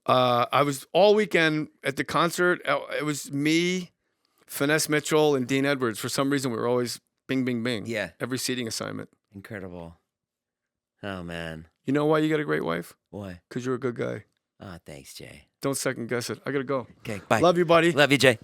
I was all weekend at the concert. It was me, Finesse Mitchell, and Dean Edwards. For some reason, we were always bing, bing, bing. Yeah. Every seating assignment. Incredible. Oh, man. You know why you got a great wife? Why? Because you're a good guy. Oh, thanks, Jay. Don't second guess it. I got to go. Okay, bye. Love you, buddy. Love you, Jay.